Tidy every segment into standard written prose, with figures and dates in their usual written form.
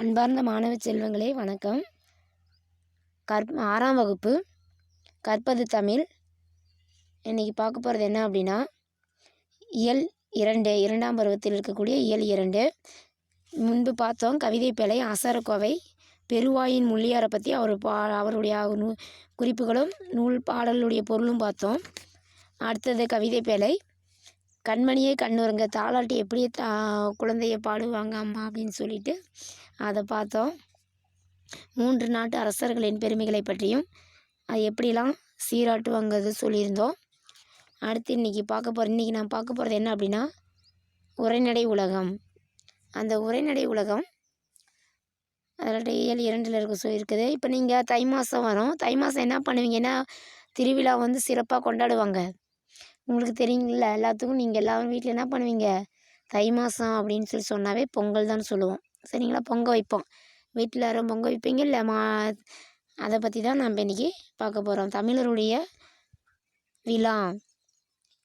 அன்பார்ந்த மாணவ செல்வங்களே வணக்கம். 6ஆம் வகுப்பு கற்பது தமிழ். இன்றைக்கி பார்க்க போகிறது என்ன அப்படின்னா, இயல் 2 2ஆம் பருவத்தில் இருக்கக்கூடிய இயல் 2. முன்பு பார்த்தோம் கவிதை பேழை, ஆசாரக்கோவை, பெருவாயின் முள்ளியாரை பற்றி அவருடைய குறிப்புகளும் நூல் பாடலுடைய பொருளும் பார்த்தோம். அடுத்தது கவிதை பேழை, கண்மணியே கண்ணுறங்க, தாலாட்டி எப்படி குழந்தைய பாடுவாங்க அம்மா அப்படின்னு சொல்லிட்டு அதை பார்த்தோம். 3 நாட்டு அரசர்களின் பெருமைகளை பற்றியும் அது எப்படிலாம் சீராட்டுவாங்கிறது சொல்லியிருந்தோம். அடுத்து இன்றைக்கி நான் பார்க்க போகிறது என்ன அப்படின்னா, உரைநடை உலகம். அந்த உரைநடை உலகம் அதில் இயல் 2 இருக்குது. இப்போ நீங்கள் தை மாதம் வரும், தை மாதம் என்ன பண்ணுவீங்கன்னா, திருவிழா சிறப்பாக கொண்டாடுவாங்க. உங்களுக்கு தெரியுங்கள எல்லாத்துக்கும். நீங்கள் எல்லாரும் வீட்டில் என்ன பண்ணுவீங்க, தை மாதம் அப்படின்னு சொன்னாவே பொங்கல் தான் சொல்லுவோம். சரிங்களா? பொங்கல் வைப்போம் வீட்டில். யாரும் பொங்கல் வைப்பீங்க இல்லை அதை பற்றி தான் நம்ம இன்றைக்கி பார்க்க போகிறோம். தமிழருடைய விழா,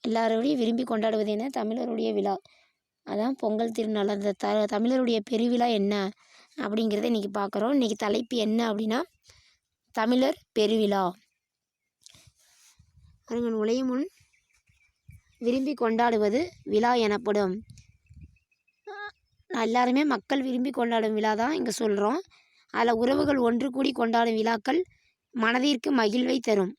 எல்லாரோடையும் விரும்பி கொண்டாடுவது என்ன, தமிழருடைய விழா, அதான் பொங்கல் திருநாள். அந்த தமிழருடைய பெருவிழா என்ன அப்படிங்கிறத இன்றைக்கி பார்க்குறோம். இன்றைக்கி தலைப்பு என்ன அப்படின்னா, தமிழர் பெருவிழா. அவர்கள் நுழையும் முன் விரும்பி கொண்டாடுவது விழா எனப்படும். எல்லாருமே மக்கள் விரும்பி கொண்டாடும் விழா தான் இங்கே சொல்கிறோம். அதில் உறவுகள் ஒன்று கூடி கொண்டாடும் விழாக்கள் மனதிற்கு மகிழ்வை தரும்,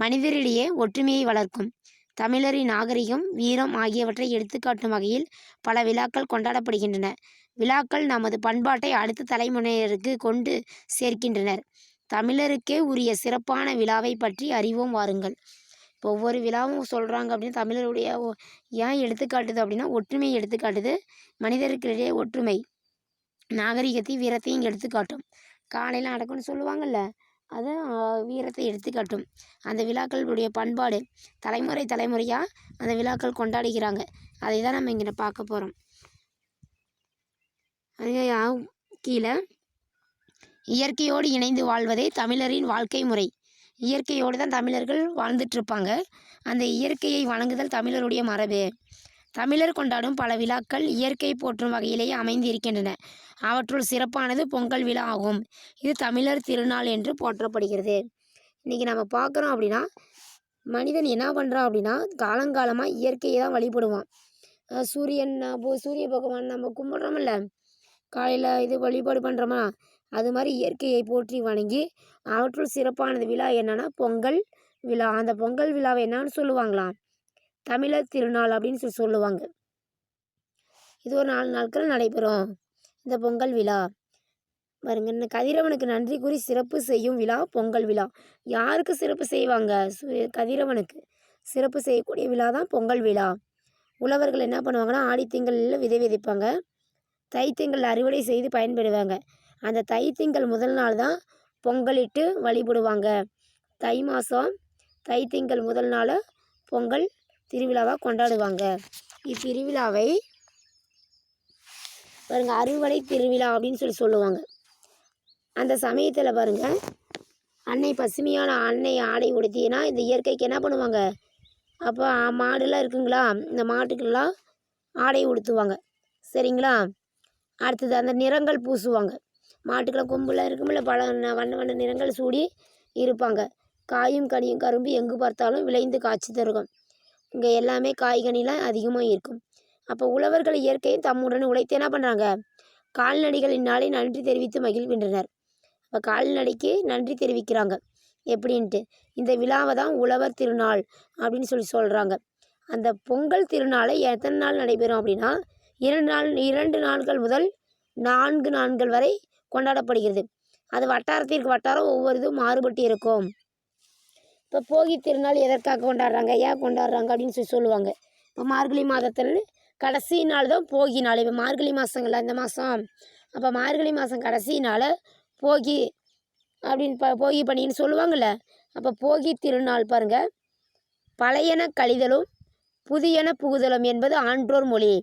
மனிதரிடையே ஒற்றுமையை வளர்க்கும். தமிழரின் நாகரிகம், வீரம் ஆகியவற்றை எடுத்துக்காட்டும் வகையில் பல விழாக்கள் கொண்டாடப்படுகின்றன. விழாக்கள் நமது பண்பாட்டை அடுத்த தலைமுறையினருக்கு கொண்டு சேர்க்கின்றனர். தமிழருக்கே உரிய சிறப்பான விழாவை பற்றி அறிவோம் வாருங்கள். இப்போ ஒவ்வொரு விழாவும் சொல்கிறாங்க அப்படின்னா, தமிழருடைய ஏன் எடுத்துக்காட்டுது அப்படின்னா, ஒற்றுமையை எடுத்துக்காட்டுது. மனிதர்களிடையே ஒற்றுமை, நாகரிகத்தை, வீரத்தையும் எடுத்துக்காட்டும். காலையில் நடக்கும்னு சொல்லுவாங்கள்ல, அது வீரத்தை எடுத்துக்காட்டும். அந்த விழாக்களுடைய பண்பாடு தலைமுறையாக அந்த விழாக்கள் கொண்டாடுகிறாங்க. அதை தான் நம்ம இங்கே பார்க்க போகிறோம். கீழே, இயற்கையோடு இணைந்து வாழ்வதே தமிழரின் வாழ்க்கை முறை. இயற்கையோடு தான் தமிழர்கள் வாழ்ந்துட்டுருப்பாங்க. அந்த இயற்கையை வணங்குதல் தமிழருடைய மரபு. தமிழர் கொண்டாடும் பல விழாக்கள் இயற்கை போற்றும் வகையிலேயே அமைந்து இருக்கின்றன. அவற்றுள் சிறப்பானது பொங்கல் விழா ஆகும். இது தமிழர் திருநாள் என்று போற்றப்படுகிறது. இன்றைக்கி நம்ம பார்க்குறோம் அப்படின்னா, மனிதன் என்ன பண்ணுறான் அப்படின்னா, காலங்காலமாக இயற்கையை தான் வழிபடுவான். சூரிய பகவான் நம்ம கும்பிட்றோமில்ல, காலையில் வழிபாடு பண்ணுறோமா, அது மாதிரி இயற்கையை போற்றி வணங்கி அவற்றுள் சிறப்பானது விழா என்னன்னா பொங்கல் விழா. அந்த பொங்கல் விழாவை என்னன்னு சொல்லுவாங்களாம், தமிழர் திருநாள் அப்படின்னு சொல்லுவாங்க. இது ஒரு 4 நாட்கள் நடைபெறும் இந்த பொங்கல் விழா. பாருங்க, கதிரவனுக்கு நன்றி கூறி சிறப்பு செய்யும் விழா பொங்கல் விழா. யாருக்கு சிறப்பு செய்வாங்க? கதிரவனுக்கு சிறப்பு செய்யக்கூடிய விழா தான் பொங்கல் விழா. உழவர்கள் என்ன பண்ணுவாங்கன்னா, ஆடித்திங்களில் விதை விதைப்பாங்க, தைத்திங்கள் அறுவடை செய்து பயன்பெறுவாங்க. அந்த தைத்திங்கள் முதல் நாள் தான் பொங்கலிட்டு வழிபடுவாங்க. தை மாதம் தைத்திங்கள் முதல் நாள் பொங்கல் திருவிழாவாக கொண்டாடுவாங்க. இத்திருவிழாவை பாருங்கள், அறுவடை திருவிழா அப்படின்னு சொல்லுவாங்க. அந்த சமயத்தில் பாருங்கள், அன்னை பசுமையான அன்னை ஆடை உடுத்தினா இந்த இயற்கைக்கு என்ன பண்ணுவாங்க, அப்போ மாடுலாம் இருக்குங்களா, இந்த மாட்டுக்கெல்லாம் ஆடை உடுத்துவாங்க. சரிங்களா? அடுத்தது அந்த நிறங்கள் பூசுவாங்க. மாட்டுக்கெல்லாம் கொம்புலாம் இருக்குமில்ல, பல வண்ண நிறங்கள் சூடி இருப்பாங்க. காயும் கனியும் கரும்பு எங்கு பார்த்தாலும் விளைந்து காட்சி தருகும். இங்கே எல்லாமே காய்கனிலாம் அதிகமாக இருக்கும். அப்போ உழவர்கள் இயற்கையும் தம்முடன் உழைத்து என்ன பண்ணுறாங்க, கால்நடைகளின் நாளை நன்றி தெரிவித்து மகிழ்கின்றனர். அப்போ கால்நடைக்கு நன்றி தெரிவிக்கிறாங்க. எப்படின்ட்டு இந்த விழாவை தான் உழவர் திருநாள் அப்படின்னு சொல்கிறாங்க. அந்த பொங்கல் திருநாளை எத்தனை நாள் நடைபெறும் அப்படின்னா, 2 நாட்கள் முதல் 4 நாட்கள் வரை கொண்டாடப்படுகிறது. அது வட்டாரத்திற்கு வட்டாரம் ஒவ்வொரு இதுவும் மாறுபட்டு இருக்கும். இப்போ போகி திருநாள் எதற்காக கொண்டாடுறாங்க, ஏன் கொண்டாடுறாங்க அப்படின்னு சொல்லுவாங்க. இப்போ மார்கழி மாதத்தில் கடைசி நாள் தான் போகி நாள். இப்போ மார்கழி மாதங்கள்ல இந்த மாதம், அப்போ மார்கழி மாதம் கடைசி நாள் போகி அப்படின்னு போகி பண்ணின்னு சொல்லுவாங்கள்ல. அப்போ போகி திருநாள் பாருங்கள், பழையன கழிதலும் புதியன புகுதலும் என்பது ஆன்றோர் மொழி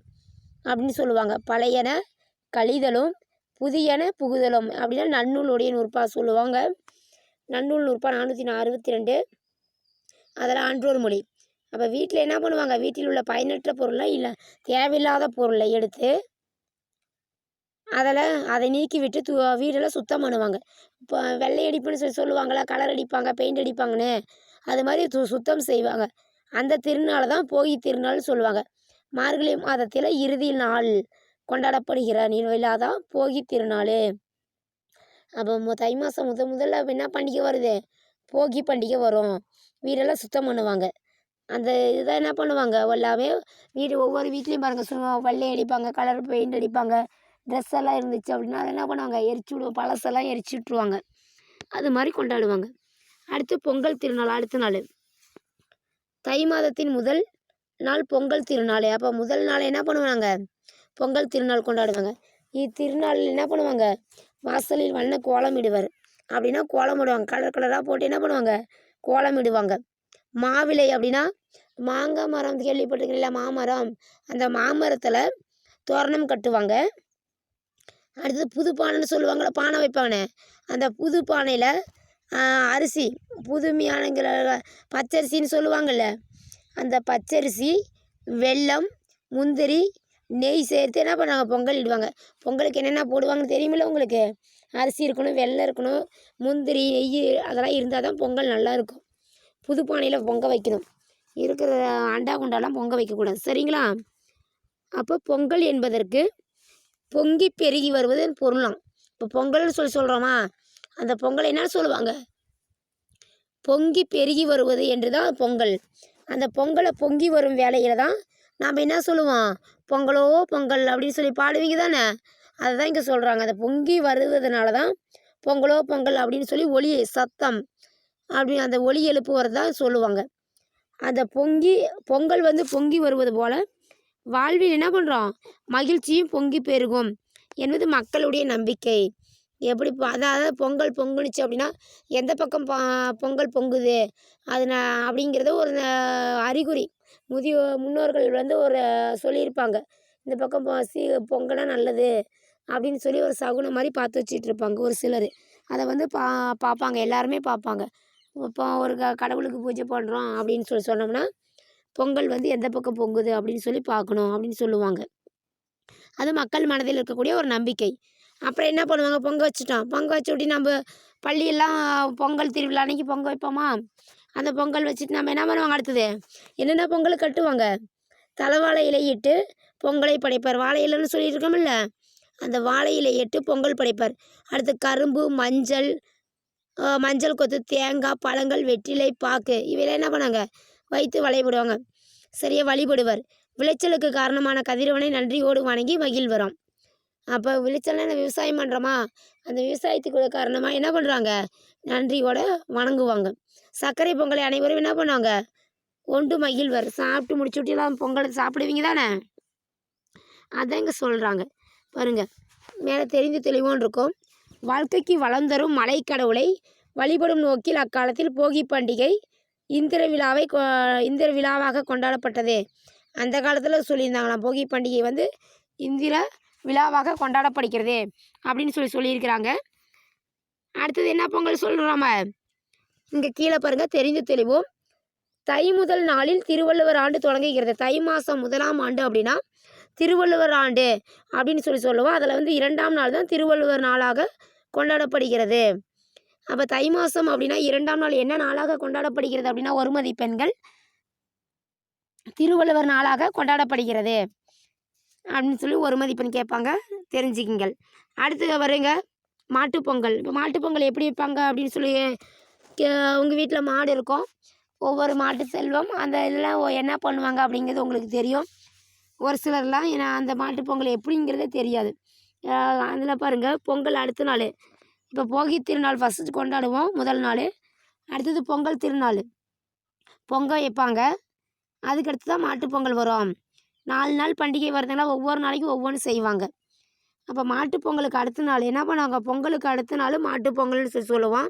அப்படின்னு சொல்லுவாங்க. பழையன கழிதலும் புதியன புகுதலும் அப்படின்னா நன்னூலுடைய நூற்பா சொல்லுவாங்க. நன்னூல் நூற்பா 462, அதில் ஆன்றோர் மொழி. அப்போ வீட்டில் என்ன பண்ணுவாங்க, வீட்டில் உள்ள பயனற்ற பொருளை இல்லை தேவையில்லாத பொருளை எடுத்து அதில் அதை நீக்கி விட்டு வீடெல்லாம் சுத்தம் பண்ணுவாங்க. இப்போ வெள்ளை அடிப்புன்னு சொல்லுவாங்களா, கலர் அடிப்பாங்க, பெயிண்ட் அடிப்பாங்கன்னு, அது மாதிரி சுத்தம் செய்வாங்க. அந்த திருநாளை தான் போகி திருநாள்னு சொல்லுவாங்க. மார்கழி மாதத்தில் இறுதி நாள் கொண்டாடப்படுகிற விழா தான் போகி திருநாள். அப்போ தை மாதம் முதல்ல என்ன பண்டிகை வருது? போகி பண்டிகை வரும். வீடெல்லாம் சுத்தம் பண்ணுவாங்க. அந்த இதை என்ன பண்ணுவாங்க, எல்லாமே வீடு ஒவ்வொரு வீட்லேயும் பாருங்கள், வெள்ளை அடிப்பாங்க, கலர் பெயிண்ட் அடிப்பாங்க. ட்ரெஸ் எல்லாம் இருந்துச்சு அப்படின்னா அதை என்ன பண்ணுவாங்க, எரிச்சு விடுவோம், பழசெல்லாம் எரிச்சு விட்ருவாங்க. அது மாதிரி கொண்டாடுவாங்க. அடுத்து பொங்கல் திருநாள். அடுத்த நாள் தை மாதத்தின் முதல் நாள் பொங்கல் திருநாள். அப்போ முதல் நாள் என்ன பண்ணுவாங்க, பொங்கல் திருநாள் கொண்டாடுவாங்க. இத்திருநாளில் என்ன பண்ணுவாங்க, வாசலில் வண்ண கோலமிடுவர். அப்படின்னா கோலமிடுவாங்க, கலர் கலராக போட்டு என்ன பண்ணுவாங்க, கோலமிடுவாங்க. மாவிலை அப்படின்னா மாங்காய் மரம் கேள்விப்பட்டிருக்கீங்களா, மாமரம். அந்த மாமரத்தில் தோரணம் கட்டுவாங்க. அடுத்தது புது பானைன்னு சொல்லுவாங்களே, பானை வைப்பாங்கண்ணே, அந்த புது பானையில் அரிசி புதுமையானங்கிற பச்சரிசின்னு சொல்லுவாங்கள்ல, அந்த பச்சரிசி, வெல்லம், முந்திரி, நெய் சேர்த்து என்ன பண்ணுவாங்க, பொங்கல் இடுவாங்க. பொங்கலுக்கு என்னென்ன போடுவாங்கன்னு தெரியுமில்ல உங்களுக்கு? அரிசி இருக்கணும், வெல்லம் இருக்கணும், முந்திரி, நெய் அதெல்லாம் இருந்தால் தான் பொங்கல் நல்லாயிருக்கும். புது பானையில் பொங்க வைக்கணும். இருக்கிற அண்டா குண்டாலாம் பொங்க வைக்கக்கூடாது, சரிங்களா? அப்போ பொங்கல் என்பதற்கு பொங்கி பெருகி வருவது பொருளாம். இப்போ பொங்கல்னு சொல்கிறோமா, அந்த பொங்கலை என்ன சொல்லுவாங்க, பொங்கி பெருகி வருவது என்று தான் பொங்கல். அந்த பொங்கலை பொங்கி வரும் வேலையில் தான் நாம் என்ன சொல்லுவோம், பொங்கலோ பொங்கல் அப்படின்னு சொல்லி பாடுவீங்க தானே, அதை தான் இங்கே சொல்கிறாங்க. அதை பொங்கி வருவதனால தான் பொங்கலோ பொங்கல் அப்படின்னு சொல்லி ஒலி சத்தம் அப்படி அந்த ஒலி எழுப்புவது தான் சொல்லுவாங்க. அந்த பொங்கல் பொங்கி வருவது போல் வாழ்வில் என்ன பண்ணுறோம், மகிழ்ச்சியும் பொங்கி பெருகும் என்பது மக்களுடைய நம்பிக்கை. எப்படி அதாவது பொங்கல் பொங்குனுச்சு அப்படின்னா எந்த பக்கம் பொங்கல் பொங்குது அது அப்படிங்கிறத ஒரு அறிகுறி முன்னோர்கள் ஒரு சொல்லியிருப்பாங்க. இந்த பக்கம் பொங்கினா நல்லது அப்படின்னு சொல்லி ஒரு சகுனம் மாதிரி பார்த்து வச்சிட்டு இருப்பாங்க ஒரு சிலர். அதை பார்ப்பாங்க, எல்லாருமே பார்ப்பாங்க. இப்போ ஒரு கடவுளுக்கு பூஜை பண்ணுறோம் அப்படின்னு சொன்னோம்னா பொங்கல் எந்த பக்கம் பொங்குது அப்படின்னு சொல்லி பார்க்கணும் அப்படின்னு சொல்லுவாங்க. அது மக்கள் மனதில் இருக்கக்கூடிய ஒரு நம்பிக்கை. அப்புறம் என்ன பண்ணுவாங்க, பொங்க வச்சுட்டோம், பொங்க வச்சு விட்டு நம்ம பள்ளியெல்லாம் பொங்கல் திருவிழா அன்றைக்கி பொங்க வைப்போமா, அந்த பொங்கல் வச்சுட்டு நம்ம என்ன பண்ணுவாங்க, அடுத்தது என்னென்ன பொங்கல் கட்டுவாங்க, தலைவாழை இலையிட்டு பொங்கலை படைப்பார். வாழை இலைன்னு சொல்லியிருக்கோமில்ல, அந்த வாழை இலையிட்டு பொங்கல் படைப்பார். அடுத்து கரும்பு, மஞ்சள் கொத்து, தேங்காய், பழங்கள், வெற்றிலை, பாக்கு இவையெல்லாம் என்ன பண்ணாங்க, வைத்து வழிபடுவாங்க. சரியாக வழிபடுவார். விளைச்சலுக்கு காரணமான கதிரவனை நன்றியோடு வணங்கி மகிழ்வரோம். அப்போ விளைச்சல்னா விவசாயம் பண்ணுறோமா, அந்த விவசாயத்துக்கு காரணமாக என்ன பண்ணுறாங்க, நன்றியோடு வணங்குவாங்க. சர்க்கரை பொங்கலை அனைவரும் என்ன பண்ணுவாங்க, ஒன்று மகிழ்வர். சாப்பிட்டு முடிச்சுட்டுலாம் பொங்கலை சாப்பிடுவீங்க தானே, அதான் இங்கே சொல்கிறாங்க பாருங்கள். மேலே தெரிந்து தெளிவோன்னு இருக்கும். வாழ்க்கைக்கு வளம் தரும் மலைக்கடவுளை வழிபடும் நோக்கில் அக்காலத்தில் போகி பண்டிகை இந்திர விழாவாக கொண்டாடப்பட்டது. அந்த காலத்தில் சொல்லியிருந்தாங்களாம், போகி பண்டிகை இந்திர விழாவாக கொண்டாடப்படுகிறது அப்படின்னு சொல்லியிருக்கிறாங்க. அடுத்தது என்ன பொங்கல் சொல்கிறோமா, இங்கே கீழே பாருங்கள், தெரிந்து தெளிவோம். தை முதல் நாளில் திருவள்ளுவர் ஆண்டு தொடங்குகிறது. தை மாதம் 1ஆம் ஆண்டு அப்படின்னா திருவள்ளுவர் ஆண்டு அப்படின்னு சொல்லுவோம். அதில் 2ஆம் நாள் தான் திருவள்ளுவர் நாளாக கொண்டாடப்படுகிறது. அப்போ தை மாதம் அப்படின்னா 2ஆம் நாள் என்ன நாளாக கொண்டாடப்படுகிறது அப்படின்னா ஒரு மதிப்பெண்கள் திருவள்ளுவர் நாளாக கொண்டாடப்படுகிறது அப்படின்னு சொல்லி ஒரு மதிப்பெண் கேட்பாங்க, தெரிஞ்சுக்குங்கள். அடுத்து வருங்க மாட்டுப்பொங்கல். இப்போ மாட்டுப்பொங்கல் எப்படி வைப்பாங்க அப்படின்னு சொல்லி, உங்கள் வீட்டில் மாடு இருக்கும், ஒவ்வொரு மாட்டு செல்வம் அந்த இதெல்லாம் என்ன பண்ணுவாங்க அப்படிங்கிறது உங்களுக்கு தெரியும். ஒரு சிலர்லாம் அந்த மாட்டுப்பொங்கல் எப்படிங்கிறதே தெரியாது. அதில் பாருங்கள், பொங்கல் அடுத்த நாள், இப்போ போகி திருநாள் ஃபஸ்ட்டு கொண்டாடுவோம் முதல் நாள். அடுத்தது பொங்கல் திருநாள் பொங்கல் வைப்பாங்க. அதுக்கடுத்து தான் மாட்டுப்பொங்கல் வரும். 4 நாள் பண்டிகை வரதுனால ஒவ்வொரு நாளைக்கும் ஒவ்வொன்று செய்வாங்க. அப்போ மாட்டுப்பொங்கலுக்கு அடுத்த நாள் என்ன பண்ணுவாங்க, பொங்கலுக்கு அடுத்த நாள் மாட்டுப்பொங்கல்னு சொல்லுவோம்.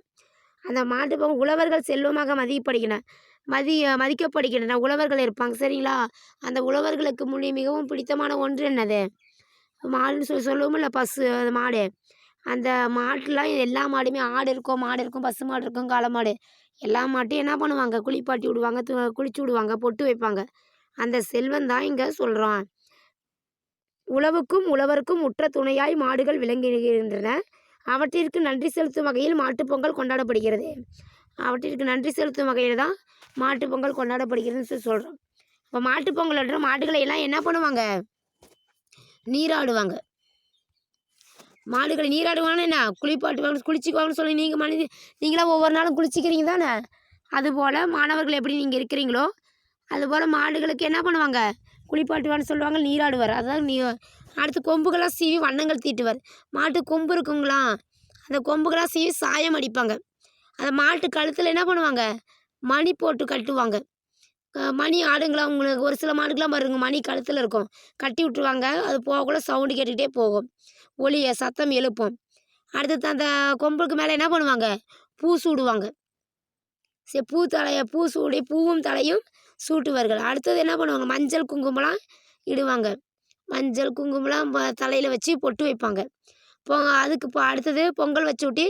அந்த மாட்டுப்பொங்கல் உழவர்கள் செல்வமாக மதிக்கப்படுகின்றன. உழவர்கள் இருப்பாங்க, சரிங்களா? அந்த உழவர்களுக்கு மிகவும் பிடித்தமான ஒன்று என்னது, மாடுன்னு சொல்லுவோம் இல்லை, பசு மாடு. அந்த மாட்டுலாம் எல்லா மாடுமே, ஆடு இருக்கும், மாடு இருக்கும், பசு மாடு இருக்கும், காளை மாடு, எல்லா மாட்டையும் என்ன பண்ணுவாங்க, குளிப்பாட்டி விடுவாங்க, குளிச்சு விடுவாங்க, பொட்டு வைப்பாங்க. அந்த செல்வம் தான் இங்கே சொல்கிறோம். உழவுக்கும் உழவருக்கும் உற்ற துணையாய் மாடுகள் விளங்குகின்றன. அவற்றிற்கு நன்றி செலுத்தும் வகையில் மாட்டுப்பொங்கல் கொண்டாடப்படுகிறது. அவற்றிற்கு நன்றி செலுத்தும் வகையில் தான் மாட்டுப்பொங்கல் கொண்டாடப்படுகிறதுன்னு சொல்கிறோம். இப்போ மாட்டுப்பொங்கல் மாடுகளை எல்லாம் என்ன பண்ணுவாங்க, நீராடுவாங்க. மாடுகளை நீராடுவாங்கன்னா என்ன, குளிப்பாட்டுவாங்க, குளிச்சிக்குவாங்கன்னு சொல்லி நீங்களாம் ஒவ்வொரு நாளும் குளிச்சிக்கிறீங்க தானே. அதுபோல் மாணவர்கள் எப்படி நீங்கள் இருக்கிறீங்களோ அதுபோல் மாடுகளுக்கு என்ன பண்ணுவாங்க, குளிப்பாட்டுவான்னு சொல்லுவாங்க, நீராடுவார். அதாவது அடுத்து கொம்புகளாக சீவி வண்ணங்கள் தீட்டுவார். மாட்டு கொம்பு இருக்குங்களா, அந்த கொம்புகளாக சீவி சாயம் அடிப்பாங்க. அந்த மாட்டு கழுத்தில் என்ன பண்ணுவாங்க, மணி போட்டு கட்டுவாங்க. மணி ஆடுங்களாம் உங்களுக்கு ஒரு சில மாடுக்கெலாம் பாருங்க மணி கழுத்தில் இருக்கும், கட்டி விட்டுருவாங்க. அது போகக்குள்ள சவுண்டு கேட்டுக்கிட்டே போகும், ஒளியை சத்தம் எழுப்பும். அடுத்து அந்த கொம்புக்கு மேலே என்ன பண்ணுவாங்க, பூ சூடுவாங்க. சரி, பூ சூடி பூவும் தலையும் சூட்டுவார்கள். அடுத்தது என்ன பண்ணுவாங்க, மஞ்சள் குங்குமம்லாம் இடுவாங்க. மஞ்சள் குங்குமம்லாம் தலையில் வச்சு பொட்டு வைப்பாங்க. அதுக்கு அடுத்தது பொங்கல் வச்சு விட்டு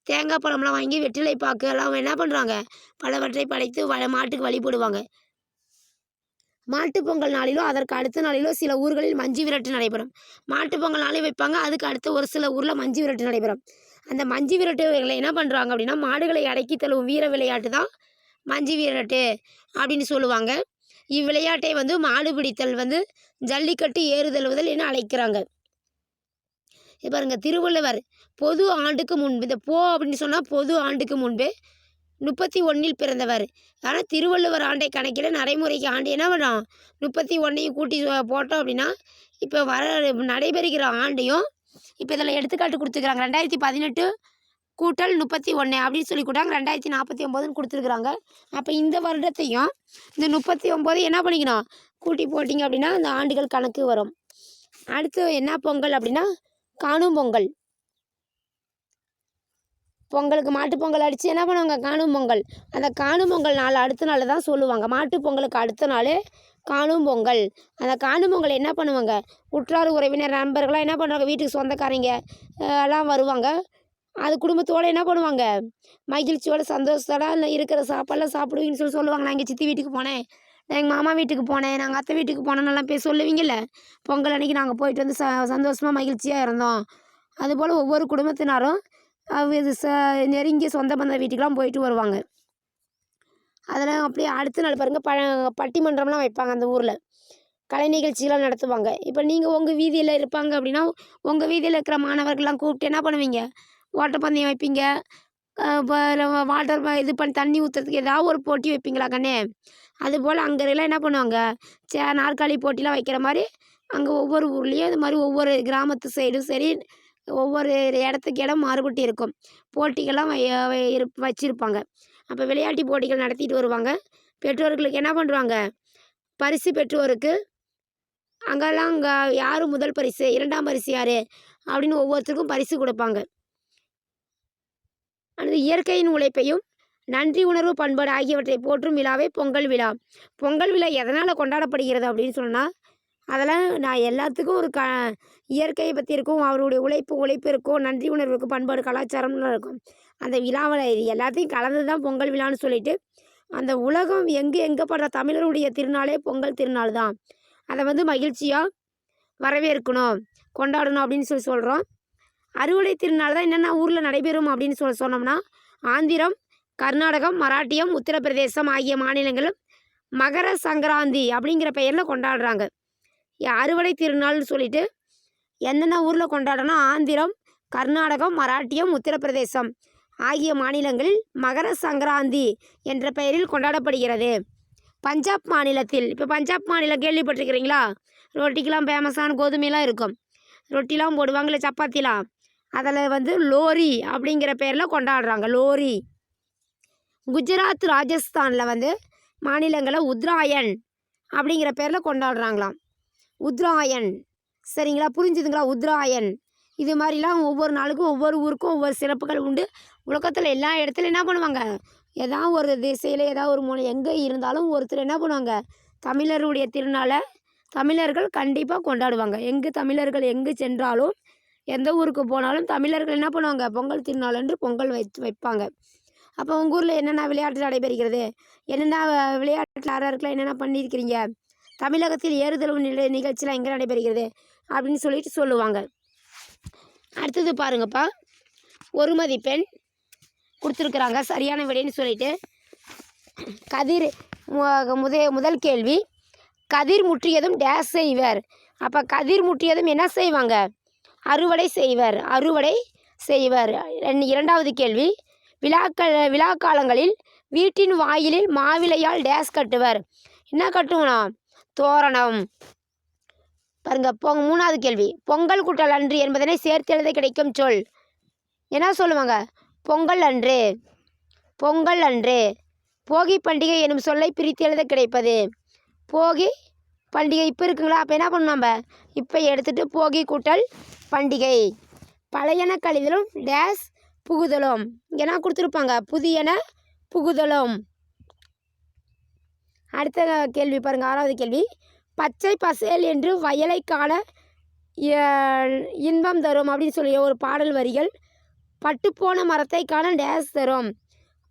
தேங்காய் பழம்லாம் வாங்கி வெற்றிலை பாக்கு எல்லாம் என்ன பண்ணுறாங்க, பலவற்றை படைத்து மாட்டுக்கு வழிபடுவாங்க. மாட்டுப்பொங்கல் நாளிலோ அதற்கு அடுத்த நாளிலோ சில ஊர்களில் மஞ்சு விரட்டு நடைபெறும். மாட்டுப்பொங்கல் நாளே வைப்பாங்க, அதுக்கு அடுத்த ஒரு சில ஊரில் மஞ்சு விரட்டு நடைபெறும். அந்த மஞ்சு விரட்டுகளை என்ன பண்ணுறாங்க அப்படின்னா, மாடுகளை அடக்கி தழுவும் வீர விளையாட்டு தான் மஞ்சு விரட்டு அப்படின்னு சொல்லுவாங்க. இவ்விளையாட்டை மாடு பிடித்தல் ஜல்லிக்கட்டு ஏறுதழுவுதல் என அழைக்கிறாங்க. பாருங்க, திருவள்ளுவர் பொது ஆண்டுக்கு முன்பு, இந்த அப்படின்னு சொன்னால் பொது ஆண்டுக்கு முன்பு 31 பிறந்தவர். ஆனால் திருவள்ளுவர் ஆண்டை கணக்கிட நடைமுறைக்கு ஆண்டு என்ன பண்ணோம், 31 கூட்டி போட்டோம் அப்படின்னா இப்போ நடைபெறுகிற ஆண்டையும் இப்போ இதில் எடுத்துக்காட்டு கொடுத்துருக்குறாங்க. 2018 கூட்டல் 31 அப்படின்னு சொல்லி கொடுத்தாங்க. 2049 கொடுத்துருக்குறாங்க. அப்போ இந்த வருடத்தையும் இந்த 39 என்ன பண்ணிக்கணும், கூட்டி போட்டிங்க அப்படின்னா அந்த ஆண்டுகள் கணக்கு வரும். அடுத்து என்ன பொங்கல் அப்படின்னா காணும் பொங்கல். பொங்கலுக்கு மாட்டுப்பொங்கல் அடித்து என்ன பண்ணுவாங்க, காணும் பொங்கல். அந்த காணும் பொங்கல் நாள் அடுத்த நாள் தான் சொல்லுவாங்க. மாட்டுப்பொங்கலுக்கு அடுத்த நாள் காணும் பொங்கல். அந்த காணும் பொங்கல் என்ன பண்ணுவாங்க, உற்றார் உறவினர் நண்பர்கள்லாம் என்ன பண்ணுவாங்க, வீட்டுக்கு சொந்தக்காரங்க எல்லாம் வருவாங்க. அது குடும்பத்தோடு என்ன பண்ணுவாங்க, மகிழ்ச்சியோட சந்தோஷத்தோட இருக்கிற சாப்பாடெல்லாம் சாப்பிடுவீங்கன்னு சொல்லுவாங்க. நான் எங்கள் சித்தி வீட்டுக்கு போனேன், நான் எங்கள் மாமா வீட்டுக்கு போனேன், நாங்கள் அத்தை வீட்டுக்கு போனேன்னெல்லாம் போய் சொல்லுவீங்கள்ல. பொங்கல் அன்றைக்கி நாங்கள் போயிட்டு சந்தோஷமாக மகிழ்ச்சியாக இருந்தோம். அதுபோல் ஒவ்வொரு குடும்பத்தினரும் நெருங்கிய சொந்த பந்த வீட்டுக்கெலாம் போயிட்டு வருவாங்க. அதெல்லாம் அப்படியே அடுத்த நாள் பாருங்கள் பட்டிமன்றம்லாம் வைப்பாங்க. அந்த ஊரில் கலை நிகழ்ச்சிகள்லாம் நடத்துவாங்க. இப்போ நீங்கள் உங்கள் வீதியில் இருப்பாங்க அப்படின்னா உங்கள் வீதியில் இருக்கிற மாணவர்கள்லாம் கூப்பிட்டு என்ன பண்ணுவீங்க, ஓட்டப்பந்தயம் வைப்பீங்க. இப்போ வாட்டர் இது பண்ணி தண்ணி ஊற்றுறதுக்கு ஏதாவது ஒரு போட்டி வைப்பீங்களா கண்ணே. அதுபோல் அங்கே எல்லாம் என்ன பண்ணுவாங்க, நாற்காலி போட்டிலாம் வைக்கிற மாதிரி அங்கே ஒவ்வொரு ஊர்லேயும் இது மாதிரி ஒவ்வொரு கிராமத்து சைடும் சரி ஒவ்வொரு இடத்துக்கு இடம் மாறுபட்டு இருக்கும். போட்டிகள்லாம் வச்சுருப்பாங்க. அப்போ விளையாட்டு போட்டிகள் நடத்திட்டு வருவாங்க. பெற்றோர்களுக்கு என்ன பண்ணுவாங்க, பரிசு பெற்றோருக்கு அங்கெல்லாம் யார் முதல் பரிசு, 2ஆம் பரிசு யார் அப்படின்னு ஒவ்வொருத்தருக்கும் பரிசு கொடுப்பாங்க. அந்த இயற்கையின் உழைப்பையும் நன்றி உணர்வு பண்பாடு ஆகியவற்றை போற்றும் விழாவே பொங்கல் விழா. பொங்கல் விழா எதனால் கொண்டாடப்படுகிறது அப்படின்னு சொன்னால், அதெல்லாம் நான் எல்லாத்துக்கும் ஒரு இயற்கையை பற்றி இருக்கும், அவருடைய உழைப்பு இருக்கும், நன்றி உணர்வு இருக்கும், பண்பாடு கலாச்சாரம்லாம் இருக்கும். அந்த விழாவில் இது எல்லாத்தையும் கலந்து தான் பொங்கல் விழான்னு சொல்லிட்டு அந்த உலகம் எங்கே படுற தமிழருடைய திருநாளே பொங்கல் திருநாள் தான். அதை மகிழ்ச்சியாக வரவேற்கணும், கொண்டாடணும் அப்படின்னு சொல்கிறோம். அறுவடை திருநாள் தான் என்னென்ன ஊரில் நடைபெறும் அப்படின்னு சொன்னோம்னா, ஆந்திரம், கர்நாடகம், மராட்டியம், உத்தரப்பிரதேசம் ஆகிய மாநிலங்களும் மகர சங்கராந்தி அப்படிங்கிற பெயரில் கொண்டாடுறாங்க. அறுவடை திருநாள்னு சொல்லிட்டு என்னென்ன ஊரில் கொண்டாடணும், ஆந்திரம், கர்நாடகம், மராட்டியம், உத்தரப்பிரதேசம் ஆகிய மாநிலங்களில் மகர சங்கராந்தி என்ற பெயரில் கொண்டாடப்படுகிறது. பஞ்சாப் மாநிலத்தில், இப்போ பஞ்சாப் மாநிலம் கேள்விப்பட்டிருக்கிறீங்களா, ரொட்டிக்கெலாம் ஃபேமஸான கோதுமைலாம் இருக்கும், ரொட்டிலாம் போடுவாங்கள்ல, சப்பாத்திலாம், அதில் லோரி அப்படிங்கிற பெயரில் கொண்டாடுறாங்க. லோரி. குஜராத், ராஜஸ்தானில் மாநிலங்களை உத்ராயன் அப்படிங்கிற பேரில் கொண்டாடுறாங்களாம். உத்ராயன், சரிங்களா, புரிஞ்சுதுங்களா, உத்ராயன். இது மாதிரிலாம் ஒவ்வொரு நாளுக்கும் ஒவ்வொரு ஊருக்கும் ஒவ்வொரு சிறப்புகள் உண்டு. உலகத்தில் எல்லா இடத்துலையும் என்ன பண்ணுவாங்க, ஏதாவது ஒரு திசையில் ஏதாவது ஒரு மூலை எங்கே இருந்தாலும் ஒருத்தர் என்ன பண்ணுவாங்க, தமிழருடைய திருநாளை தமிழர்கள் கண்டிப்பாக கொண்டாடுவாங்க. தமிழர்கள் எங்கே சென்றாலும் எந்த ஊருக்கு போனாலும் தமிழர்கள் என்ன பண்ணுவாங்க, பொங்கல் திருநாள் என்று பொங்கல் வைப்பாங்க. அப்போ உங்கள் ஊரில் என்னென்ன விளையாட்டு நடைபெறுகிறது, என்னென்ன விளையாட்டில் யாராருக்கெல்லாம் என்னென்ன பண்ணியிருக்கிறீங்க, தமிழகத்தில் ஏறுதழுவு நிகழ்ச்சிலாம் எங்கே நடைபெறுகிறது அப்படின்னு சொல்லிட்டு சொல்லுவாங்க. அடுத்தது பாருங்கப்பா, ஒரு மதிப்பெண் கொடுத்துருக்குறாங்க சரியான விடைன்னு சொல்லிட்டு. கதிர் முதல் கேள்வி, கதிர் முற்றியதும் டேஸ் செய்வர். அப்போ கதிர் முற்றியதும் என்ன செய்வாங்க? அறுவடை செய்வர். அறுவடை செய்வர். இரண்டாவது கேள்வி, விழா காலங்களில் வீட்டின் வாயிலில் மாவிலையால் டேஸ் கட்டுவர். என்ன கட்டுவோம்? தோரணம். பாருங்க. மூணாவது கேள்வி, பொங்கல் கூட்டல் அன்று என்பதனை சேர்த்து எழுத கிடைக்கும் சொல். என்ன சொல்லுவாங்க? பொங்கல் அன்று. பொங்கல் அன்று. போகி பண்டிகை எனும் சொல்லை பிரித்து எழுத கிடைப்பது. போகி பண்டிகை இப்போ இருக்குங்களா? அப்போ என்ன பண்ணணும்? நம்ம இப்போ எடுத்துகிட்டு போகி கூட்டல் பண்டிகை. பழையன கழிதலும் டேஸ் புகுதலும். இங்கே என்ன கொடுத்துருப்பாங்க? புதியன புகுதலும். அடுத்த கேள்வி பாருங்கள், ஆறாவது கேள்வி, பச்சை பசேல் என்று வயலை காண இன்பம் தரும் அப்படின்னு சொல்லி ஒரு பாடல் வரிகள். பட்டுப்போன மரத்தை காண டேஸ் தரும்.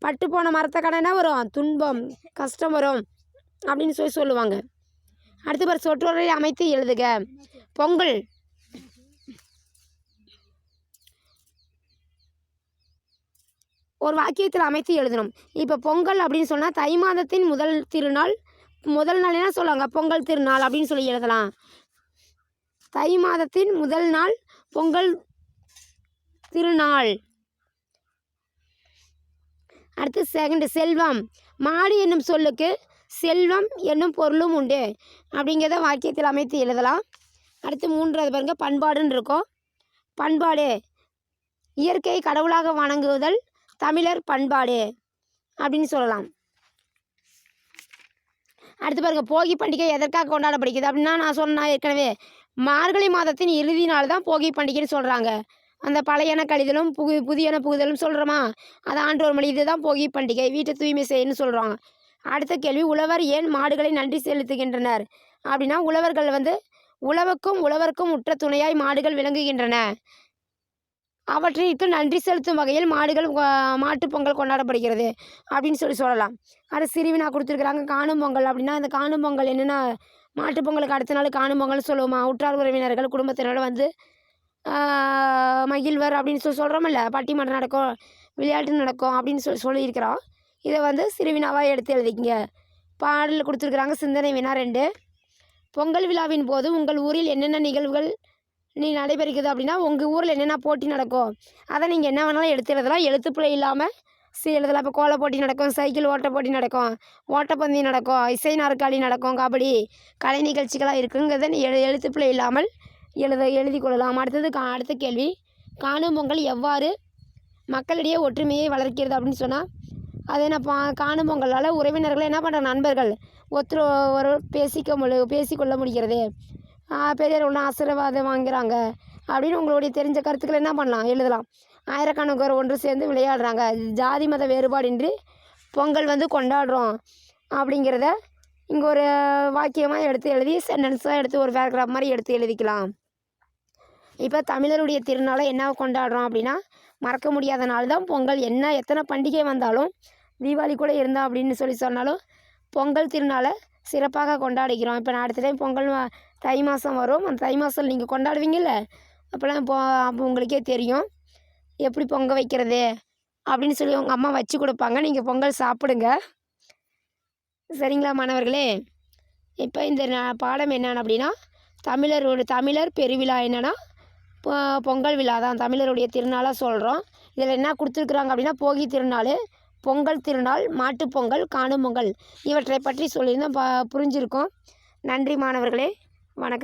பட்டுப்போன மரத்தை காண என்ன வரும்? துன்பம், கஷ்டம் வரும் அப்படின்னு சொல்லுவாங்க. அடுத்து பாரு, சொற்றொடரை அமைத்து எழுதுக. பொங்கல். ஒரு வாக்கியத்தில் அமைத்து எழுதணும். இப்போ பொங்கல் அப்படின்னு சொன்னால் தை மாதத்தின் முதல் திருநாள். முதல் நாள் என்ன சொல்லுவாங்க? பொங்கல் திருநாள் அப்படின்னு சொல்லி எழுதலாம். தை மாதத்தின் முதல் நாள் பொங்கல் திருநாள். அடுத்து செகண்ட், செல்வம். மாடு என்னும் சொல்லுக்கு செல்வம் என்னும் பொருளும் உண்டு அப்படிங்கிறத வாக்கியத்தில் அமைத்து எழுதலாம். அடுத்து மூன்றாவது பாருங்க, பண்பாடுன்னு இருக்கும். பண்பாடு, இயற்கை கடவுளாக வணங்குதல் தமிழர் பண்பாடு அப்படின்னு சொல்லலாம். அடுத்து பாருங்க, போகி பண்டிகை எதற்காக கொண்டாடப்படுகிறது அப்படின்னா, நான் சொன்னேன் ஏற்கனவே, மார்கழி மாதத்தின் இறுதி நாள் தான் போகி பண்டிகைன்னு சொல்கிறாங்க. அந்த பழையன கழிதலும் புதியன புகுதலும் சொல்கிறோமா, அது ஆண்டோர் மொழி. இதுதான் போகி பண்டிகை. வீட்டை தூய்மை செய்யணும்னு சொல்கிறாங்க. அடுத்த கேள்வி, உழவர் ஏன் மாடுகளை நன்றி செலுத்துகின்றனர் அப்படின்னா, உழவர்கள் உழவருக்கும் உற்ற துணையாய் மாடுகள் விளங்குகின்றன. அவற்றிற்கு நன்றி செலுத்தும் வகையில் மாட்டுப் பொங்கல் கொண்டாடப்படுகிறது அப்படின்னு சொல்லலாம். அது சிறுவினா கொடுத்துருக்குறாங்க. காணும் பொங்கல் அப்படின்னா, அந்த காணும் பொங்கல் என்னென்னா, மாட்டுப் பொங்கலுக்கு அடுத்த நாள் காணும் பொங்கல்னு சொல்லுவோமா. உற்றார் உறவினர்கள் குடும்பத்தினர் வந்து மகிழ்வர் அப்படின்னு சொல்கிறோமில்ல. பட்டிமன்றம் நடக்கும், விளையாட்டு நடக்கும் அப்படின்னு சொல்லியிருக்கிறோம். இதை வந்து சிறுவினாவாக எடுத்து எழுதிக்கிங்க. பாடலில் கொடுத்துருக்குறாங்க. சிந்தனை வினா 2, பொங்கல் விழாவின் போது உங்கள் ஊரில் என்னென்ன நிகழ்வுகள் நடைபெறுகிறது அப்படின்னா, உங்கள் ஊரில் என்னென்ன போட்டி நடக்கும் அதை நீங்கள் என்ன வேணாலும் எடுத்து எழுதலாம். எழுத்துப்பிழை இல்லாமல் எழுதலாம். இப்போ கோல போட்டி நடக்கும், சைக்கிள் ஓட்ட போட்டி நடக்கும், ஓட்டப்பந்தயம் நடக்கும், இசை நாற்காலி நடக்கும், கபடி கலை நிகழ்ச்சிகளாக இருக்குங்கிறத எழுத்துப்பிழை இல்லாமல் எழுதி கொள்ளலாம். அடுத்த கேள்வி, காணும் பொங்கல் எவ்வாறு மக்களிடையே ஒற்றுமையை வளர்க்கிறது அப்படின்னு சொன்னால், அது என்ன, காணும் பொங்கலால் உறவினர்கள் என்ன பண்ணுறாங்க, நண்பர்கள் ஒரு பேசிக்கொள்ள முடிகிறது. பெரியவர்கள் ஆசீர்வாதம் வாங்குகிறாங்க அப்படின்னு உங்களுடைய தெரிஞ்ச கருத்துக்களை என்ன பண்ணலாம், எழுதலாம். ஆயிரக்கணக்கானோர் ஒன்று சேர்ந்து விளையாடுறாங்க, ஜாதி மத வேறுபாடின்றி பொங்கல் வந்து கொண்டாடுறோம் அப்படிங்கிறத இங்கே ஒரு வாக்கியமாக எடுத்து எழுதி சென்டென்ஸாக எடுத்து ஒரு பேராகிராஃப் மாதிரி எடுத்து எழுதிக்கலாம். இப்போ தமிழருடைய திருநாளை என்ன கொண்டாடுறோம் அப்படின்னா, மறக்க முடியாத நாள் தான் பொங்கல். எத்தனை பண்டிகை வந்தாலும், தீபாவளி கூட இருந்தால் அப்படின்னு சொன்னாலும் பொங்கல் திருநாளை சிறப்பாக கொண்டாடிக்கிறோம். இப்போ நான் அடுத்த டைம் பொங்கல் தை மாதம் வரும். அந்த தை மாதம் நீங்கள் கொண்டாடுவீங்கள்ல, அப்போல்லாம் அப்போ உங்களுக்கே தெரியும் எப்படி பொங்க வைக்கிறது அப்படின்னு சொல்லி உங்கள் அம்மா வச்சு கொடுப்பாங்க. நீங்கள் பொங்கல் சாப்பிடுங்க. சரிங்களா மாணவர்களே? இப்போ இந்த பாடம் என்னென்னு அப்படின்னா, தமிழர் பெருவிழா என்னென்னா பொங்கல் விழா தான் தமிழருடைய திருநாளாக சொல்கிறோம். இதில் என்ன கொடுத்துருக்குறாங்க அப்படின்னா, போகி திருநாள், பொங்கல் திருநாள், மாட்டுப்பொங்கல், காணும் பொங்கல் இவற்றை பற்றி சொல்லியிருந்தோம். புரிஞ்சிருக்கோம். நன்றி மாணவர்களே. வணக்கம்.